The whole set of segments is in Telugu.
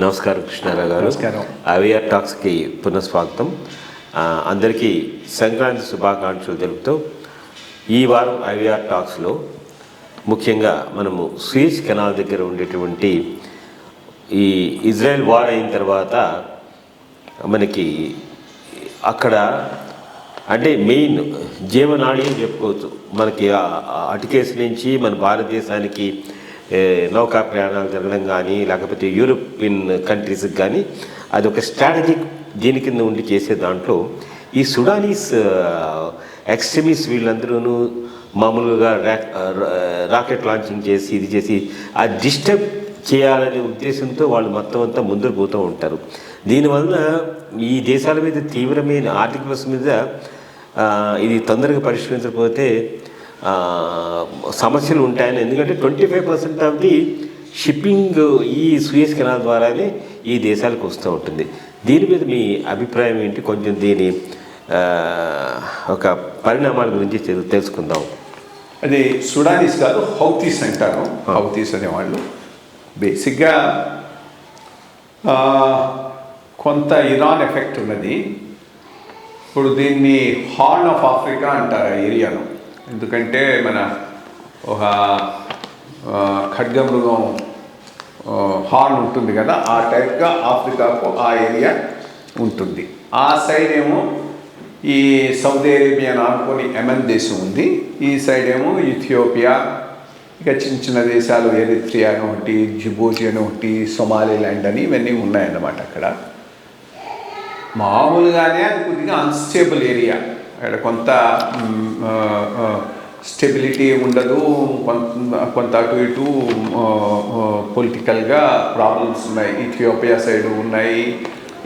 నమస్కారం కృష్ణారావు గారు. నమస్కారం. ఐవీఆర్ టాక్స్కి పునఃస్వాగతం. అందరికీ సంక్రాంతి శుభాకాంక్షలు తెలుపుతూ ఈ వారం ఐవీఆర్ టాక్స్లో ముఖ్యంగా మనము సూయజ్ కెనాల్ దగ్గర ఉండేటువంటి ఈ ఇజ్రాయెల్ వార్ అయిన తర్వాత మనకి అక్కడ అంటే మెయిన్ జీవనాడి అని చెప్పుకోవచ్చు. మనకి అటుకేసి నుంచి మన భారతదేశానికి నౌకా ప్రయాణాలు జరగడం కానీ లేకపోతే యూరోపియన్ కంట్రీస్కి కానీ అది ఒక స్ట్రాటజిక్ దీని కింద ఉండి చేసే దాంట్లో ఈ సుడానీస్ ఎక్స్ట్రీమిస్ట్ వీళ్ళందరూ మామూలుగా రాకెట్ లాంచింగ్ చేసి ఇది చేసి ఆ డిస్టర్బ్ చేయాలనే ఉద్దేశంతో వాళ్ళు మొత్తం అంతా ముందుకు పోతూ ఉంటారు. దీనివల్ల ఈ దేశాల మీద తీవ్రమైన ఆర్థిక వ్యవస్థ మీద ఇది తొందరగా పరిష్కరించకపోతే సమస్యలు ఉంటాయని. ఎందుకంటే 25% ఆఫ్ ది షిప్పింగ్ ఈ సూయజ్ కెనాల్ ద్వారానే ఈ దేశాలకు వస్తూ ఉంటుంది. దీని మీద మీ అభిప్రాయం ఏంటి? కొంచెం దీని ఒక పరిణామాల గురించి తెలుసుకుందాం. అది సుడానీస్ కాదు, హౌతీస్ అంటారు. హౌతీస్ అనేవాళ్ళు బేసిక్గా కొంత ఇరాన్ ఎఫెక్ట్ ఉన్నది. ఇప్పుడు దీన్ని హార్న్ ఆఫ్ ఆఫ్రికా అంటారు ఆ ఏరియాను. ఎందుకంటే మన ఒక ఖడ్గమృగం హార్న్ ఉంటుంది కదా, ఆ టైప్గా ఆఫ్రికాకు ఆ ఏరియా ఉంటుంది. ఆ సైడ్ ఏమో ఈ సౌదీ అరేబియా ఆనుకొని యెమెన్ దేశం ఉంది. ఈ సైడ్ ఏమో ఇథియోపియా, ఇక చిన్న చిన్న దేశాలు ఎరిత్రియా అని ఒకటి, జిబూటి అని ఒకటి, సొమాలిలాండ్ అని ఇవన్నీ ఉన్నాయన్నమాట. అక్కడ మామూలుగానే అది కొద్దిగా అన్స్టేబుల్ ఏరియా. అక్కడ కొంత స్టెబిలిటీ ఉండదు, కొంత అటు ఇటు పొలిటికల్గా ప్రాబ్లమ్స్ ఉన్నాయి. ఇథియోపియా సైడ్ ఉన్నాయి,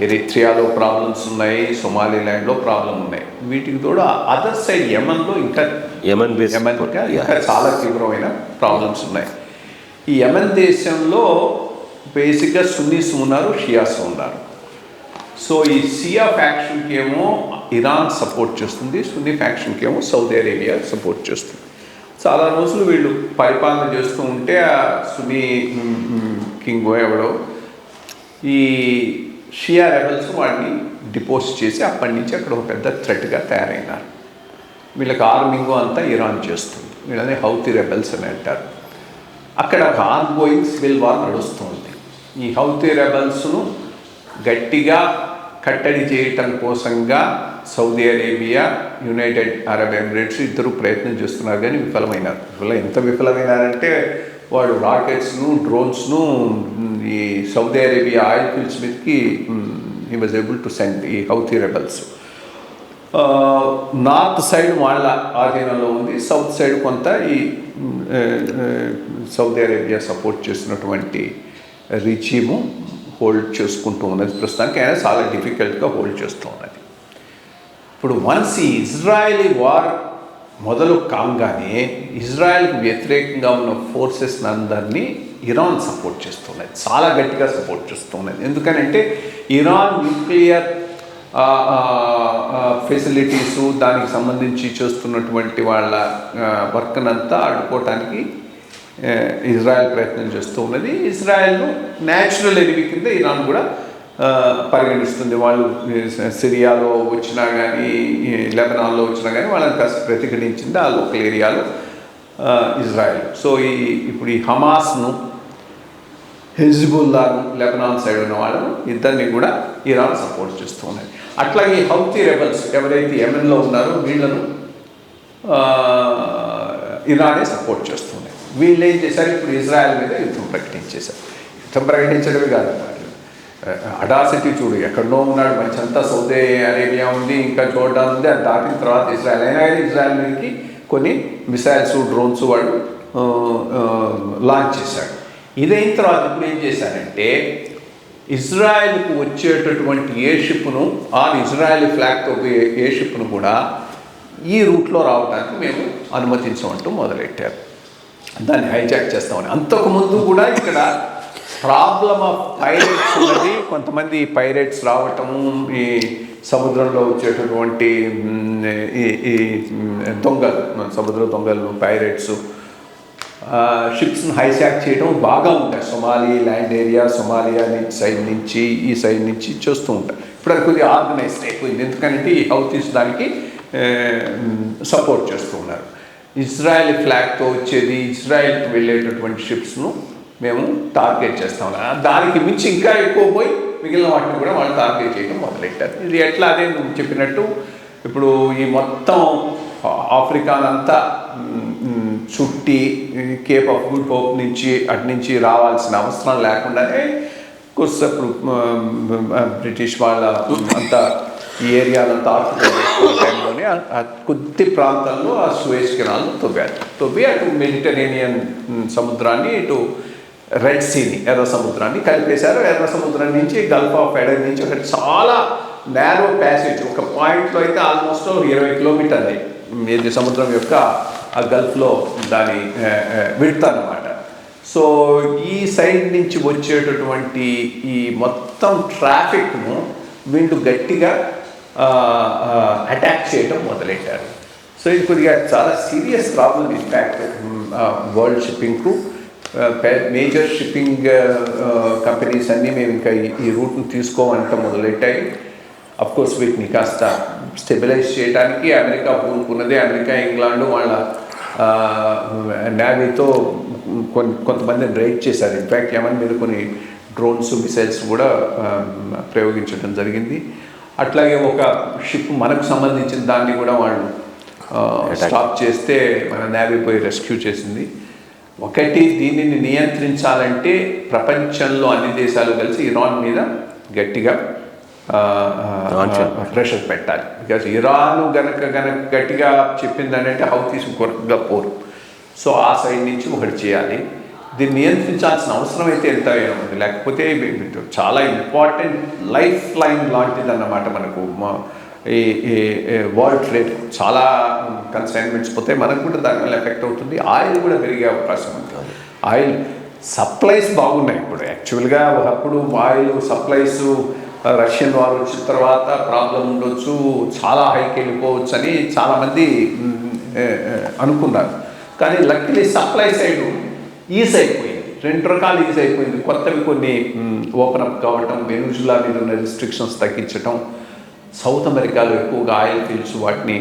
ఎరిత్రియాలో ప్రాబ్లమ్స్ ఉన్నాయి, సొమాలిలాండ్లో ప్రాబ్లం ఉన్నాయి. వీటికి తోడు అదర్ సైడ్ యెమెన్లో ఇంకా ఇంకా చాలా తీవ్రమైన ప్రాబ్లమ్స్ ఉన్నాయి. ఈ యెమెన్ దేశంలో బేసిక్గా సున్నీస్ ఉన్నారు, షియాస్ ఉన్నారు. సో ఈ షియా ఫ్యాక్షన్కి ఏమో ఇరాన్ సపోర్ట్ చేస్తుంది, సున్నీ ఫ్యాక్షన్కి ఏమో సౌదీ అరేబియా సపోర్ట్ చేస్తుంది. చాలా రోజులు వీళ్ళు పరిపాలన చేస్తూ ఉంటే ఆ సున్నీ కింగ్ ఎవడో ఈ షియా రెబల్స్ వాడిని డిపోజ్ చేసి అప్పటి నుంచి అక్కడ ఒక పెద్ద థ్రెట్గా తయారైనారు. వీళ్ళకి ఆర్మింగ్ అంతా ఇరాన్ చేస్తుంది. వీళ్ళని హౌతీ రెబల్స్ అని అంటారు. అక్కడ ఆన్ గోయింగ్ సివిల్ వార్ నడుస్తుంది. ఈ హౌతీ రెబల్స్ను గట్టిగా కట్టడి చేయటం కోసంగా Saudi Arabia, United Arab Emirates ఇద్దరు ప్రయత్నం చేస్తున్నారు, కానీ విఫలమైనారు. ఎంత విఫలమైనారంటే వాడు రాకెట్స్ను, డ్రోన్స్ను ఈ సౌదీ అరేబియా ఆయిల్ ఫీల్డ్స్ మీదకి he was able to send ఈ హౌతీ రెబల్స్. నార్త్ సైడ్ వాళ్ళ ఆధీనంలో ఉంది, సౌత్ సైడ్ కొంత ఈ సౌదీ అరేబియా సపోర్ట్ చేస్తున్నటువంటి రిజీము హోల్డ్ చేసుకుంటూ ఉన్నది. ప్రస్తుతానికి ఆయన చాలా డిఫికల్ట్గా హోల్డ్ చేస్తూ ఉన్నది. ఇప్పుడు వన్స్ ఈ ఇజ్రాయలీ వార్ మొదలు కాగానే ఇజ్రాయెల్కి వ్యతిరేకంగా ఉన్న ఫోర్సెస్ అందరినీ ఇరాన్ సపోర్ట్ చేస్తున్నది, చాలా గట్టిగా సపోర్ట్ చేస్తున్నది. ఎందుకనంటే ఇరాన్ న్యూక్లియర్ ఫెసిలిటీసు, దానికి సంబంధించి చేస్తున్నటువంటి వాళ్ళ వర్క్నంతా అడ్డుకోవటానికి ఇజ్రాయెల్ ప్రయత్నం చేస్తూ ఉన్నది. ఇజ్రాయెల్ను న్యాచురల్ ఎనిమీ కింద ఇరాన్ కూడా పరిగణిస్తుంది. వాళ్ళు సిరియాలో వచ్చినా కానీ, లెబనాన్లో వచ్చినా కానీ వాళ్ళని కాస్త ప్రతిఘటించింది ఆ లోకల్ ఏరియాలో ఇజ్రాయెల్. సో ఇప్పుడు ఈ హమాస్ను, హిజ్బుల్లాను, లెబనాన్ సైడ్ ఉన్న వాళ్ళను ఇద్దరిని కూడా ఇరాన్ సపోర్ట్ చేస్తూ ఉన్నది. అట్లాగే ఈ హౌతీ రెబల్స్ ఎవరైతే యెమెన్లో ఉన్నారో వీళ్ళను ఇరానే సపోర్ట్ చేస్తున్నాయి. వీళ్ళు ఏం చేశారు, ఇప్పుడు ఇజ్రాయెల్ మీద యుద్ధం ప్రకటించేశారు. యుద్ధం ప్రకటించడమే కాదు, అడాసిటీ చూడు, ఎక్కడో ఉన్నాడు, మంచంతా సౌదీ అరేబియా ఉంది, ఇంకా జోర్డాన్ ఉంది, అది దాటిన తర్వాత ఇజ్రాయెల్. అయినా కానీ ఇజ్రాయెల్ మీదకి కొన్ని మిసైల్స్, డ్రోన్స్ వాడు లాంచ్ చేశాడు. ఇదైన తర్వాత ఇప్పుడు ఏం చేశారంటే ఇజ్రాయెల్కు వచ్చేటటువంటి ఏ షిప్ను, ఇజ్రాయెల్ ఫ్లాగ్తో ఏ షిప్ను కూడా ఈ రూట్లో రావడానికి మేము అనుమతించమంటూ మొదలెట్టారు. దాన్ని హైజాక్ చేస్తామని. అంతకుముందు కూడా ఇక్కడ ప్రాబ్లమ్ ఆఫ్ పైరేట్స్ ఉన్నది. కొంతమంది పైరేట్స్ రావటము, ఈ సముద్రంలో వచ్చేటటువంటి ఈ దొంగలు, సముద్ర దొంగలు, పైరేట్స్ షిప్స్ని హైజాక్ చేయడం బాగా ఉంటాయి. Somali land area, Somalia side నుంచి ఈ సైడ్ నుంచి చూస్తూ ఉంటాయి. ఇప్పుడు అది కొద్దిగా ఆర్గనైజ్డ్ అయిపోయింది, ఎందుకంటే ఈ హౌతీస్ దానికి సపోర్ట్ చేస్తూ ఉన్నారు. ఇజ్రాయెల్ ఫ్లాగ్తో వచ్చేది, ఇజ్రాయెల్కి వెళ్ళేటటువంటి షిప్స్ను మేము టార్గెట్ చేస్తా ఉన్నాం. దానికి మించి ఇంకా ఎక్కువ పోయి మిగిలిన వాటిని కూడా వాళ్ళు టార్గెట్ చేయడం మొదలెట్టారు. ఇది ఎట్లా, అదే నువ్వు చెప్పినట్టు ఇప్పుడు ఈ మొత్తం ఆఫ్రికానంతా చుట్టి కేప్ ఆఫ్ గుడ్ హోప్ నుంచి అటు నుంచి రావాల్సిన అవసరం లేకుండానే కొద్దిసేపు బ్రిటిష్ వాళ్ళ అంతా ఈ ఏరియాలంతా టైంలోనే కొద్ది ప్రాంతాల్లో ఆ సూయజ్ కెనాల్ను తవ్వి అటు మెడిటరేనియన్ సముద్రాన్ని, ఇటు రెడ్ సీని, ఎర్ర సముద్రాన్ని కలిపేశారు. ఎర్ర సముద్రం నుంచి గల్ఫ్ ఆఫ్ ఎడెన్ నుంచి ఒక చాలా నేరో ప్యాసేజ్, ఒక పాయింట్లో అయితే ఆల్మోస్ట్ 20 కిలోమీటర్లు ఇది సముద్రం యొక్క ఆ గల్ఫ్లో దాని విడ్త్ అన్నమాట. సో ఈ సైడ్ నుంచి వచ్చేటటువంటి ఈ మొత్తం ట్రాఫిక్ను వీళ్ళు గట్టిగా అటాక్ చేయడం మొదలెట్టారు. సో ఇది కొద్దిగా చాలా సీరియస్ ప్రాబ్లం ఇంపాక్ట్ వరల్డ్ షిప్పింగ్కు. మేజర్ షిప్పింగ్ కంపెనీస్ అన్నీ మేము ఇంకా ఈ రూట్ను తీసుకోవాలంటే మొదలెట్టాయి. అఫ్కోర్స్ వీటిని కాస్త స్టెబిలైజ్ చేయడానికి అమెరికా పూనుకున్నదే. అమెరికా, ఇంగ్లాండ్ వాళ్ళ నేవీతో కొంతమందిని రైడ్ చేశారు. ఇన్ఫ్యాక్ట్ యమన్ మీద కొన్ని డ్రోన్స్, మిసైల్స్ కూడా ప్రయోగించడం జరిగింది. అట్లాగే ఒక షిప్ మనకు సంబంధించిన దాన్ని కూడా వాళ్ళు స్టాప్ చేస్తే మన నేవీ పోయి రెస్క్యూ చేసింది. ఒకటి, దీనిని నియంత్రించాలంటే ప్రపంచంలో అన్ని దేశాలు కలిసి ఇరాన్ మీద గట్టిగా ప్రెషర్ పెట్టాలి. బికాజ్ ఇరాన్ గనక గట్టిగా చెప్పిందని అంటే హౌతీస్ కొరకగా పోరు. సో ఆ సైడ్ నుంచి ఒకటి చేయాలి. దీన్ని నియంత్రించాల్సిన అవసరం అయితే ఎంత ఉంది. లేకపోతే చాలా ఇంపార్టెంట్ లైఫ్ లైన్ లాంటిది అన్నమాట మనకు. ఈ వరల్డ్ ట్రేడ్ చాలా కన్సైన్మెంట్స్ పోతే మనకు కూడా దానివల్ల ఎఫెక్ట్ అవుతుంది. ఆయిల్ కూడా పెరిగే అవకాశం ఉంది. ఆయిల్ సప్లైస్ బాగున్నాయి ఇప్పుడు. యాక్చువల్గా ఒకప్పుడు ఆయిల్ సప్లైస్ రష్యన్ వార్ వచ్చిన తర్వాత ప్రాబ్లం ఉండొచ్చు, చాలా హైకి వెళ్ళిపోవచ్చు అని చాలామంది అనుకున్నారు. కానీ లక్కీలీ సప్లై సైడ్ ఈజ్ అయిపోయింది. 2 రకాలు ఈజ్ అయిపోయింది. కొత్తవి కొన్ని ఓపెన్ అప్ కావటం, వెనుజులా మీద ఉన్న రిస్ట్రిక్షన్స్ తగ్గించటం, సౌత్ అమెరికాలో ఎక్కువగా ఆయిల్ ఫీల్డ్స్ వాటిని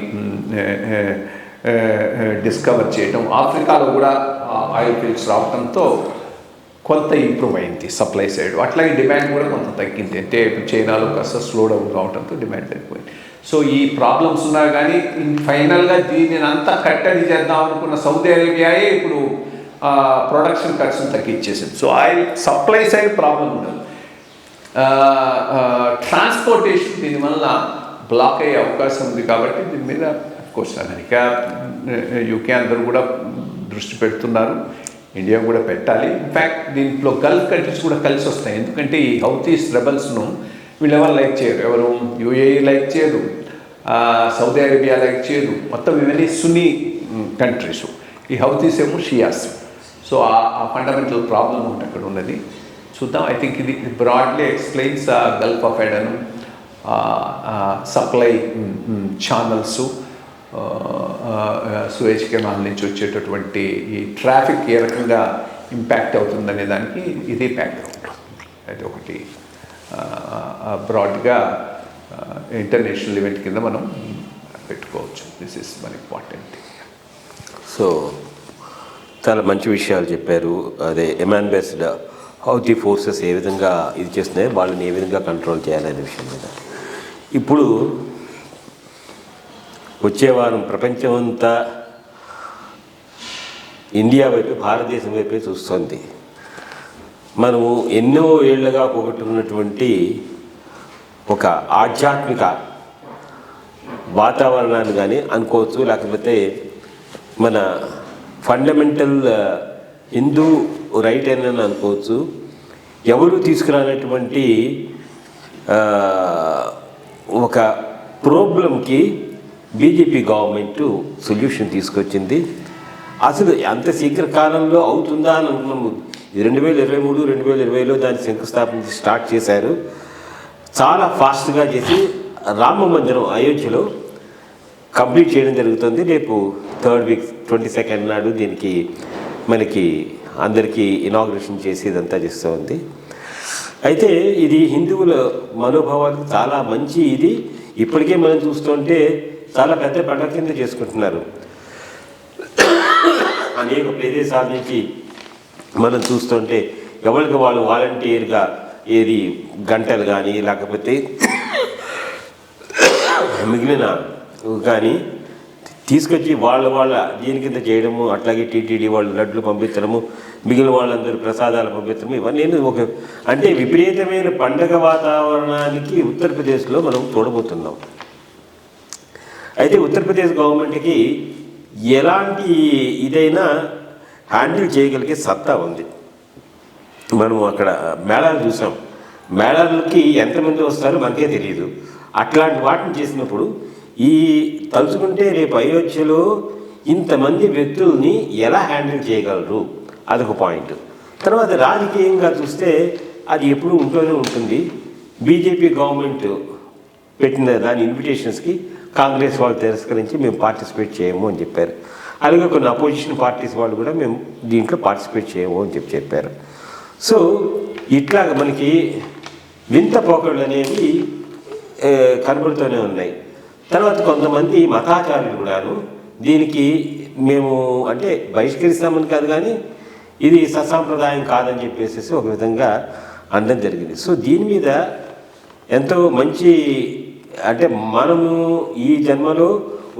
డిస్కవర్ చేయటం, ఆఫ్రికాలో కూడా ఆయిల్ ఫీల్డ్స్ రావడంతో కొంత ఇంప్రూవ్ అయింది సప్లై సైడ్. అట్లాగే డిమాండ్ కూడా కొంత తగ్గింది. అంటే ఇప్పుడు చైనాలో కాస్త స్లో డౌన్ కావడంతో డిమాండ్ తగ్గిపోయింది. సో ఈ ప్రాబ్లమ్స్ ఉన్నా కానీ ఫైనల్గా దీనిని అంతా కట్టడి చేద్దాం అనుకున్న సౌదీ అరేబియాయే ఇప్పుడు ప్రొడక్షన్ ఖర్చును తగ్గించేసింది. So oil supply side problem ఉండదు. ట్రాన్స్పోర్టేషన్ దీనివల్ల బ్లాక్ అయ్యే అవకాశం ఉంది. కాబట్టి దీని మీద అఫ్కోర్స్ అమెరికా, యూకే అందరూ కూడా దృష్టి పెడుతున్నారు. ఇండియా కూడా పెట్టాలి. ఇన్ఫ్యాక్ట్ దీంట్లో గల్ఫ్ కంట్రీస్ కూడా కలిసి వస్తాయి. ఎందుకంటే ఈ హౌతీస్ రెబల్స్ను వీళ్ళెవరు లైక్ చేయరు. ఎవరు యూఏఈ లైక్ చేయరు, సౌదీ అరేబియా లైక్ చేయరు. మొత్తం ఇవన్నీ సున్నీ కంట్రీస్. ఈ హౌతీస్ ఏమో షియాస్. సో ఆ ఫండమెంటల్ ప్రాబ్లం ఒకటి అక్కడ ఉన్నది. చూద్దాం. ఐ థింక్ ఇది broadly explains Gulf of Aden, supply channels, Suez Canal నుంచి వచ్చేటటువంటి ఈ ట్రాఫిక్ ఏ రకంగా ఇంపాక్ట్ అవుతుందనే దానికి ఇది బ్యాక్గ్రౌండ్. అది ఒకటి బ్రాడ్గా ఇంటర్నేషనల్ ఈవెంట్ కింద మనం పెట్టుకోవచ్చు. This is one important thing. So చాలా మంచి విషయాలు చెప్పారు. అదే ఎమాన్ బేస్డ్ హౌతీ ఫోర్సెస్ ఏ విధంగా ఇది చేస్తున్నాయి, వాళ్ళని ఏ విధంగా కంట్రోల్ చేయాలనే విషయం మీద. ఇప్పుడు వచ్చే వారం ప్రపంచం అంతా ఇండియా వైపు, భారతదేశం వైపే చూస్తుంది. మనము ఎన్నో ఏళ్లుగా పోగొట్టుకున్నటువంటి ఒక ఆధ్యాత్మిక వాతావరణాన్ని కానీ అనుకోవచ్చు, లేకపోతే మన ఫండమెంటల్ హిందూ రైట్ అని అనుకోవచ్చు. ఎవరు తీసుకురానటువంటి ఒక ప్రాబ్లంకి బీజేపీ గవర్నమెంట్ సొల్యూషన్ తీసుకొచ్చింది. అసలు అంత శీఘ్ర కాలంలో అవుతుందా అని అనుకున్నాము. 2023, 2020లో దాని శంకుస్థాపన స్టార్ట్ చేశారు. చాలా ఫాస్ట్గా చేసి రామ మందిరం అయోధ్యలో కంప్లీట్ చేయడం జరుగుతుంది. రేపు 3rd వీక్ 22nd నాడు దీనికి మనకి అందరికీ ఇనాగ్రేషన్ చేసి ఇదంతా చేస్తూ ఉంది. అయితే ఇది హిందువుల మనోభావాలకు చాలా మంచి ఇది. ఇప్పటికే మనం చూస్తుంటే చాలా పెద్ద పండుగ కింద చేసుకుంటున్నారు. అనేక ప్రదేశాల నుంచి మనం చూస్తుంటే ఎవరికి వాళ్ళు వాలంటీర్గా ఏది గంటలు కానీ లేకపోతే మిగిలిన కానీ తీసుకొచ్చి వాళ్ళ దీని కింద చేయడము, అట్లాగే టీటీడీ వాళ్ళు లడ్లు పంపించడము, మిగిలిన వాళ్ళందరూ ప్రసాదాలు పంపించడం, ఇవన్నీ అంటే విపరీతమైన పండగ వాతావరణానికి ఉత్తరప్రదేశ్లో మనం చూడబోతున్నాం. అయితే ఉత్తరప్రదేశ్ గవర్నమెంట్కి ఎలాంటి ఇదైనా హ్యాండిల్ చేయగలిగే సత్తా ఉంది. మనం అక్కడ మేళాలు చూసాం. మేళాలకి ఎంతమంది వస్తారో మనకే తెలియదు. అట్లాంటి వాటిని చేసినప్పుడు ఈ తలుచుకుంటే రేపు అయోధ్యలో ఇంతమంది వ్యక్తుల్ని ఎలా హ్యాండిల్ చేయగలరు, అదొక పాయింట్. తర్వాత రాజకీయంగా చూస్తే అది ఎప్పుడూ ఉంటూనే ఉంటుంది. బీజేపీ గవర్నమెంట్ పెట్టిన దాని ఇన్విటేషన్స్కి కాంగ్రెస్ వాళ్ళు తిరస్కరించి మేము పార్టిసిపేట్ చేయము అని చెప్పారు. అలాగే కొన్ని అపోజిషన్ పార్టీస్ వాళ్ళు కూడా మేము దీంట్లో పార్టిసిపేట్ చేయము అని చెప్పారు. సో ఇట్లాగ మనకి వింత పోకళ్ళు అనేవి కనబడుతూనే ఉన్నాయి. తర్వాత కొంతమంది మతాచారులు కూడాను దీనికి మేము అంటే బహిష్కరిస్తామని కాదు కానీ ఇది సత్సాంప్రదాయం కాదని చెప్పేసి ఒక విధంగా అనడం జరిగింది. సో దీని మీద ఎంతో మంచి అంటే మనము ఈ జన్మలో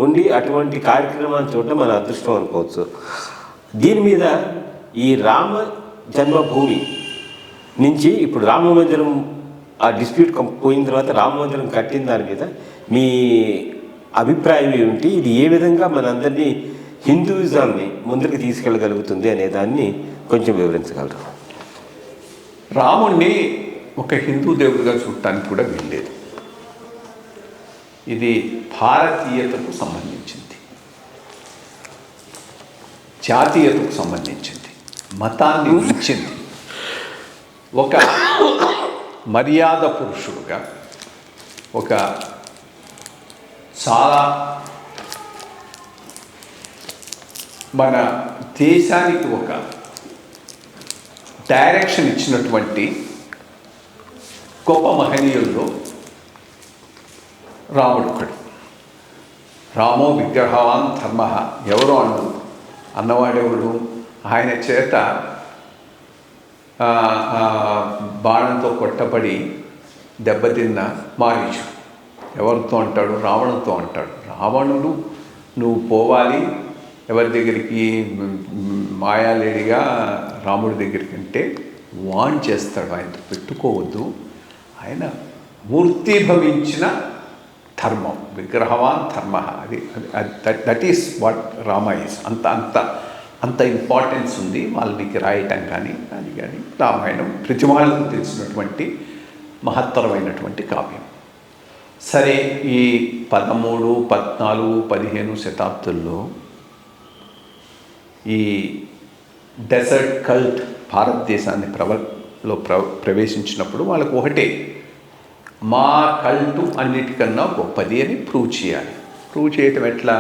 ఉండి అటువంటి కార్యక్రమాన్ని చూడటం మన అదృష్టం అనుకోవచ్చు. దీని మీద ఈ రామ జన్మభూమి నుంచి ఇప్పుడు రామ మందిరం ఆ డిస్ప్యూట్ పోయిన తర్వాత రామ మందిరం కట్టిన దాని మీద మీ అభిప్రాయం ఏమిటి? ఇది ఏ విధంగా మనందరినీ హిందూయిజాన్ని ముందుకు తీసుకెళ్ళగలుగుతుంది అనే దాన్ని కొంచెం వివరించగలరు. రాముణ్ణి ఒక హిందూ దేవుడిగా చూడటానికి కూడా వీల్లేదు. ఇది భారతీయతకు సంబంధించింది, జాతీయతకు సంబంధించింది, మతాన్ని మించింది. ఒక మర్యాద పురుషుడుగా, ఒక చాలా మన దేశానికి ఒక డైరెక్షన్ ఇచ్చినటువంటి గొప్ప మహనీయుల్లో రాముడు ఒకడు. రామో విగ్రహవాన్ ధర్మ, ఎవరో అన్నవాడెవడు? ఆయన చేత బాణంతో కొట్టబడి దెబ్బతిన్న మారీచుడు. ఎవరితో అంటాడు? రావణుడితో అంటాడు. రావణుడు నువ్వు పోవాలి ఎవరి దగ్గరికి? మాయాలేడిగా రాముడి దగ్గరికి అంటే వాన్ చేస్తాడు. ఆయనతో పెట్టుకోవద్దు. ఆయన మూర్తిభవించిన ధర్మం, విగ్రహవాన్ ధర్మ. అది that is what Rama is. అంత ఇంపార్టెన్స్ ఉంది వాళ్ళకి రాయటం కానీ అది కానీ. రామాయణం ప్రతి వాళ్ళకు తెలిసినటువంటి మహత్తరమైనటువంటి కావ్యం. సరే, ఈ 13, 14, 15 శతాబ్దుల్లో ఈ డెజర్ట్ కల్ట్ భారతదేశాన్ని ప్రవేశించినప్పుడు వాళ్ళకు ఒకటే, మా కల్టు అన్నిటికన్నా గొప్పది అని ప్రూవ్ చేయాలి. ప్రూవ్ చేయటం ఎట్లా?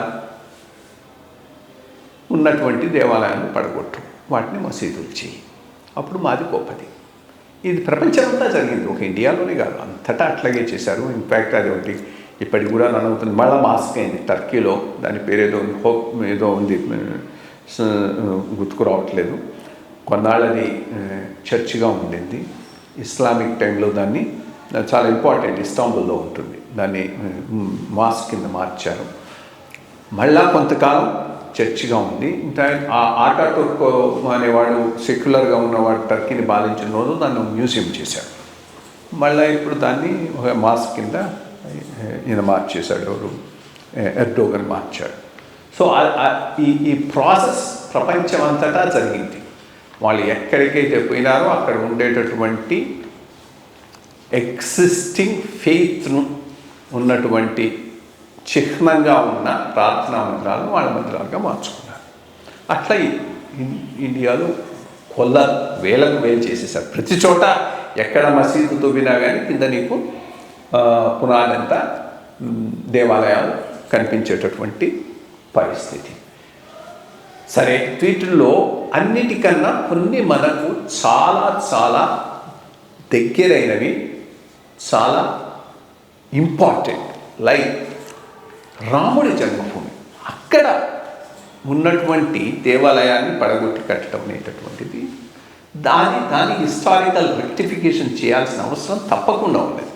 ఉన్నటువంటి దేవాలయాలను పడగొట్టు, వాటిని మసీదులు చేయి, అప్పుడు మాది గొప్పది. ఇది ప్రపంచమంతా జరిగింది, ఒక ఇండియాలోనే కాదు, అంతటా అట్లాగే చేశారు. ఇన్ఫ్యాక్ట్ అది ఒకటి ఇప్పటికి కూడా రన్ అవుతుంది. మళ్ళీ మాస్క్ అయింది టర్కీలో, దాని పేరు ఏదో ఉంది, హోప్ ఏదో ఉంది, గుర్తుకు రావట్లేదు. కొన్నాళ్ళది చర్చిగా ఉండింది. ఇస్లామిక్ టైంలో దాన్ని చాలా ఇంపార్టెంట్, ఇస్తాంబుల్లో ఉంటుంది, దాన్ని మాస్క్ కింద మార్చారు. మళ్ళా కొంతకాలం చర్చిగా ఉంది. ఇంకా ఆటాటుర్క్ అనేవాడు సెక్యులర్గా ఉన్నవాడు టర్కీని బాధించిన రోజు దాన్ని మ్యూజియం చేశాడు. మళ్ళీ ఇప్పుడు దాన్ని ఒక మాస్క్ కింద ఈయన మార్చేశాడు, ఎవరు ఎర్డోగన్ మార్చాడు. సో ఈ ప్రాసెస్ ప్రపంచం అంతటా జరిగింది. వాళ్ళు ఎక్కడికైతే పోయినారో అక్కడ ఉండేటటువంటి ఎగ్జిస్టింగ్ ఫెయిత్ను ఉన్నటువంటి చిహ్నంగా ఉన్న ప్రార్థనా మందిరాలను వాళ్ళ మందిరాలుగా మార్చుకున్నారు. అట్లా ఇండియాలో వేలకు వేలు చేసేసారు. ప్రతి చోట ఎక్కడ మసీదు తవ్వినా కానీ కింద నీకు పునాదంతా దేవాలయాలు కనిపించేటటువంటి పరిస్థితి. సరే, వీటిల్లో అన్నిటికన్నా కొన్ని మనకు చాలా చాలా దగ్గరైనవి, చాలా ఇంపార్టెంట్. లైక్ రాముడి జన్మభూమి, అక్కడ ఉన్నటువంటి దేవాలయాన్ని పడగొట్టి కట్టడం అనేటటువంటిది దాని హిస్టారికల్ రెక్టిఫికేషన్ చేయాల్సిన అవసరం తప్పకుండా ఉన్నది.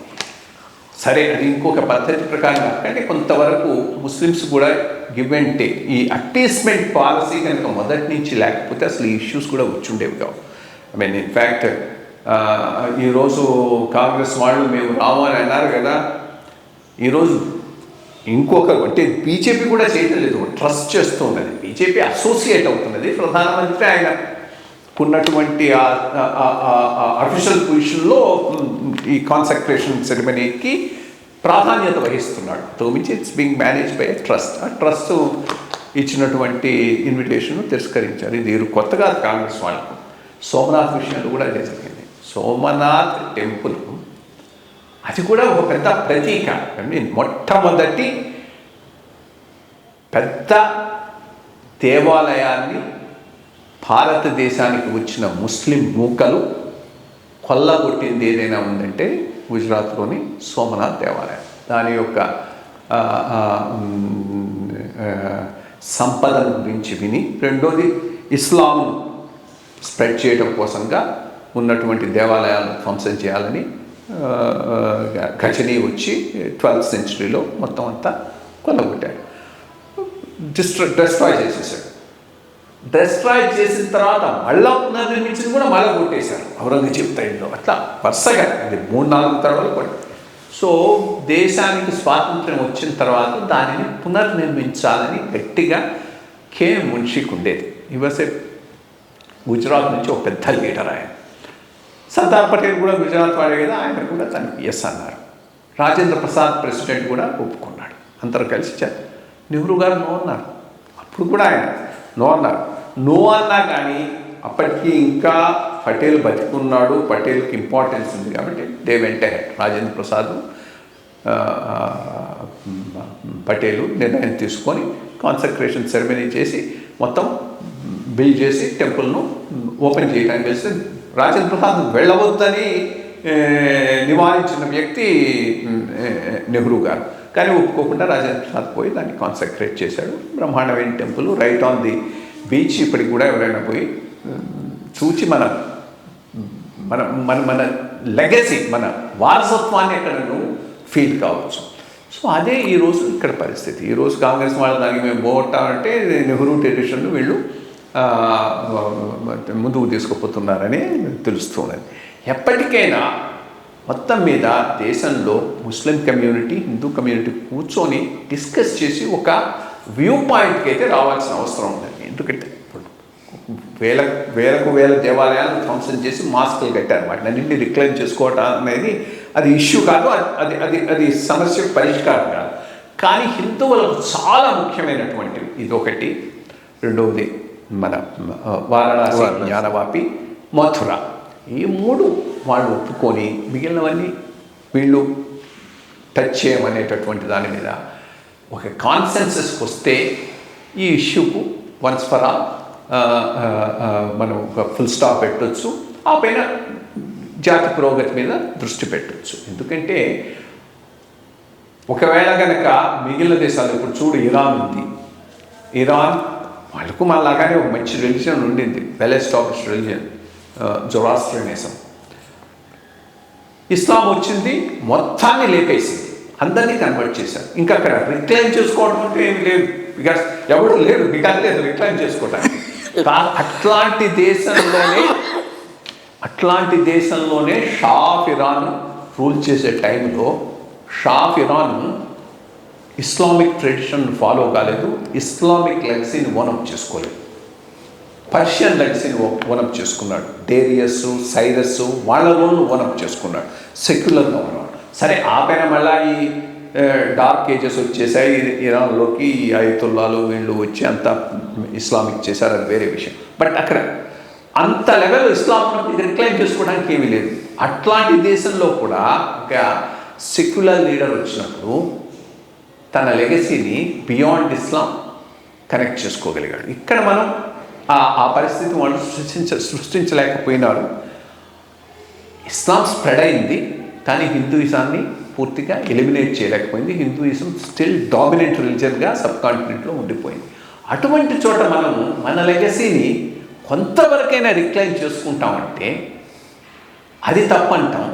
సరే, అది ఇంకొక పద్ధతి ప్రకారం అంటే కొంతవరకు ముస్లిమ్స్ కూడా గివ్ అండ్ టేక్. ఈ అట్టేస్మెంట్ పాలసీ కనుక మొదటి నుంచి లేకపోతే అసలు ఈ ఇష్యూస్ కూడా వచ్చుండేవి కావు. ఐ మీన్ ఇన్ఫ్యాక్ట్ ఈరోజు కాంగ్రెస్ వాళ్ళు మేము రాము అని అన్నారు కదా, ఈరోజు ఇంకొకరు అంటే బీజేపీ కూడా చేయటం లేదు, ట్రస్ట్ చేస్తూ ఉన్నది. బీజేపీ అసోసియేట్ అవుతున్నది. ప్రధానమంత్రి ఆయన ఉన్నటువంటి అఫీషియల్ పొజిషన్లో ఈ కాన్సక్రేషన్ సెరమనీకి ప్రాధాన్యత వహిస్తున్నాడు. తోమించి it's being manage by trust. ఆ ట్రస్ట్ ఇచ్చినటువంటి ఇన్విటేషన్ తిరస్కరించారు. ఇది కొత్తగా కాంగ్రెస్ వాళ్ళకు. సోమనాథ్ విషయంలో కూడా అదే జరిగింది. సోమనాథ్ టెంపుల్ అది కూడా ఒక పెద్ద ప్రతీక. మొట్టమొదటి పెద్ద దేవాలయాన్ని భారతదేశానికి వచ్చిన ముస్లిం మూకలు కొల్లగొట్టింది ఏదైనా ఉందంటే గుజరాత్లోని సోమనాథ్ దేవాలయం. దాని యొక్క సంపదల గురించి విని, రెండోది ఇస్లాం స్ప్రెడ్ చేయడం కోసంగా ఉన్నటువంటి దేవాలయాలను ధ్వంసం చేయాలని గజనీ వచ్చి 12th centuryలో మొత్తం అంతా కొల్లగొట్టాడు, డిస్ట్రాయ్ చేసేసాడు. డిస్ట్రాయ్ చేసిన తర్వాత మళ్ళా పునర్నిర్మించింది కూడా మళ్ళీ కొట్టేశారు ఔరంగజేబ్ టైంలో. అట్లా వరుసగా అది 3-4 తరాలు పడి. సో దేశానికి స్వాతంత్ర్యం వచ్చిన తర్వాత దానిని పునర్నిర్మించాలని గట్టిగా కే మున్షికి ఉండేది. ఇవసే గుజరాత్ నుంచి ఒక పెద్ద లీడర్ ఆయన. సర్దార్ పటేల్ కూడా గుజరాత్ వాడే కదా, ఆయన కూడా దానికి ఎస్ అన్నారు. రాజేంద్ర ప్రసాద్ ప్రెసిడెంట్ కూడా ఒప్పుకున్నాడు. అందరూ కలిసి చేస్తారు. నెహ్రూ గారు నో అన్నారు. అప్పుడు కూడా ఆయన నో అన్నారు. నో అన్నా కానీ అప్పటికి ఇంకా పటేల్ బతికున్నాడు, పటేల్కి ఇంపార్టెన్స్ ఉంది కాబట్టి దే వెంట రాజేంద్ర ప్రసాద్ పటేలు నిర్ణయం తీసుకొని కాన్సక్రేషన్ సెరమనీ చేసి మొత్తం బిల్డ్ చేసి టెంపుల్ను ఓపెన్ చేయడానికి వెళ్తే రాజేంద్ర ప్రసాద్ వెళ్ళవద్దని నివారించిన వ్యక్తి నెహ్రూ గారు. కానీ ఒప్పుకోకుండా రాజేంద్ర ప్రసాద్ పోయి దాన్ని కాన్సక్రేట్ చేశాడు. బ్రహ్మాండమైన temple right on the beach. ఇప్పటికి కూడా ఎవరైనా పోయి చూచి మన మన మన మన లెగసీ, మన వారసత్వాన్ని అక్కడ నువ్వు ఫీల్ కావచ్చు. సో అదే ఈరోజు ఇక్కడ పరిస్థితి. ఈరోజు కాంగ్రెస్ వాళ్ళ దానికి మేము పోగొట్టామంటే నెహ్రూ ట్రెడిషన్ వీళ్ళు ముందుకు తీసుకుపోతున్నారని తెలుస్తున్నది. ఎప్పటికైనా మొత్తం మీద దేశంలో ముస్లిం కమ్యూనిటీ, హిందూ కమ్యూనిటీ కూర్చొని డిస్కస్ చేసి ఒక వ్యూ పాయింట్కి అయితే రావాల్సిన అవసరం ఉందండి. ఎందుకంటే వేల దేవాలయాలు ధ్వంసం చేసి మాస్కులు కట్టారు. వాటిని అన్నింటినీ రిక్లైమ్ చేసుకోవటం అనేది అది ఇష్యూ కాదు, అది అది అది సమస్య పరిష్కారం కాదు. కానీ హిందువులకు చాలా ముఖ్యమైనటువంటివి ఇదొకటి. రెండవది మన వారణాసి, జ్ఞానవాపి, మథుర. ఈ 3 వాళ్ళు ఒప్పుకొని మిగిలినవన్నీ వీళ్ళు టచ్ చేయమనేటటువంటి దాని మీద ఒక కాన్సెన్సస్కి వస్తే ఈ ఇష్యూకు వన్స్ ఫర్ ఆల్ మనం ఒక ఫుల్ స్టాప్ పెట్టవచ్చు. ఆ పైన జాతి పురోగతి మీద దృష్టి పెట్టవచ్చు. ఎందుకంటే ఒకవేళ కనుక మిగిలిన దేశాలు, ఇప్పుడు చూడు ఇరాన్ ఉంది, ఇరాన్ వాళ్ళకు మళ్ళాగానే ఒక మంచి రిలీజియన్ ఉండింది, వెల్ ఎస్టాబ్లిష్డ్ రిలీజియన్ జొరాస్ట్రియనిజం. ఇస్లాం వచ్చింది, మొత్తాన్ని లేపేసింది, అందరినీ కన్వర్ట్ చేశారు. ఇంకా అక్కడ రిక్లైమ్ చేసుకోవడం అంటే ఏమి లేదు, బికాస్ ఎవడు లేడు, బికాస్ లేదు రిక్లైమ్ చేసుకోవడానికి. అట్లాంటి దేశంలోనే షా ఆఫ్ ఇరాన్ రూల్ చేసే టైంలో Shah of Iran Islamic tradition follow కాలేదు, ఇస్లామిక్ లెగసీని ఓనప్ చేసుకోలేదు, పర్షియన్ లెగసీని ఓనప్ చేసుకున్నాడు. డేరియస్, సైరస్ వాళ్ళ రోల్ను ఓనప్ చేసుకున్నాడు, సెక్యులర్గా ఉన్నాడు. సరే ఆ పైన మళ్ళీ ఈ డార్క్ ఏజెస్ వచ్చేసాయి ఇరాన్లోకి, ఈ అయతుల్లాలు వీళ్ళు వచ్చి అంతా ఇస్లామిక్ చేశారు, అది వేరే విషయం. బట్ అక్కడ అంత లెవెల్ ఇస్లాం రిక్లైమ్ చేసుకోవడానికి ఏమీ లేదు. అట్లాంటి దేశంలో కూడా ఒక సెక్యులర్ లీడర్ వచ్చినప్పుడు తన లెగసీని బియాండ్ ఇస్లాం కనెక్ట్ చేసుకోగలిగాడు. ఇక్కడ మనం ఆ పరిస్థితి వాళ్ళు సృష్టించలేకపోయినారు. ఇస్లాం స్ప్రెడ్ అయింది, కానీ హిందూయిజాన్ని పూర్తిగా ఎలిమినేట్ చేయలేకపోయింది. హిందూయిజం స్టిల్ డామినెంట్ రిలీజియన్గా సబ్ కాంటినెంట్లో ఉండిపోయింది. అటువంటి చోట మనము మన లెగసీని కొంతవరకైనా రిక్లైమ్ చేసుకుంటామంటే అది తప్పంటాం,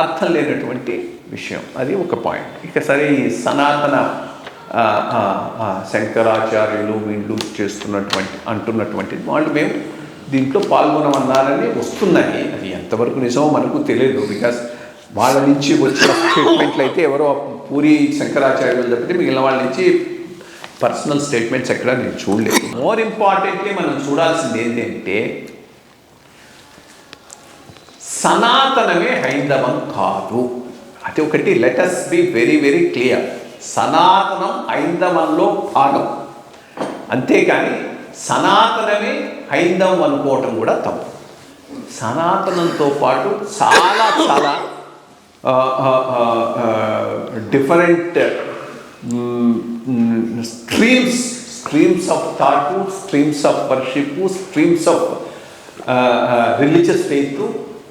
అర్థం లేనటువంటి విషయం. అది ఒక పాయింట్. ఇక సరే, ఈ సనాతన శంకరాచార్యులు వీళ్ళు అంటున్నటువంటి వాళ్ళు మేము దీంట్లో పాల్గొనమన్నారని వస్తున్నాయి. అది ఎంతవరకు నిజమో మనకు తెలియదు. బికాస్ వాళ్ళ నుంచి వచ్చిన స్టేట్మెంట్లు అయితే ఎవరో పూరి శంకరాచార్యులు తప్పితే మిగిలిన వాళ్ళ నుంచి పర్సనల్ స్టేట్మెంట్స్ ఎక్కడ నేను చూడలేదు. మోర్ ఇంపార్టెంట్లీ మనం చూడాల్సింది ఏంటంటే సనాతనమే హైందవం కాదు. అది ఒకటి let us be very very clear. సనాతనం హైందవంలో భాగం, అంతేకాని సనాతనమే హైందవం అనుకోవటం కూడా తప్పు. సనాతనంతో పాటు చాలా చాలా different streams of thought, streams of worship, streams of religious faith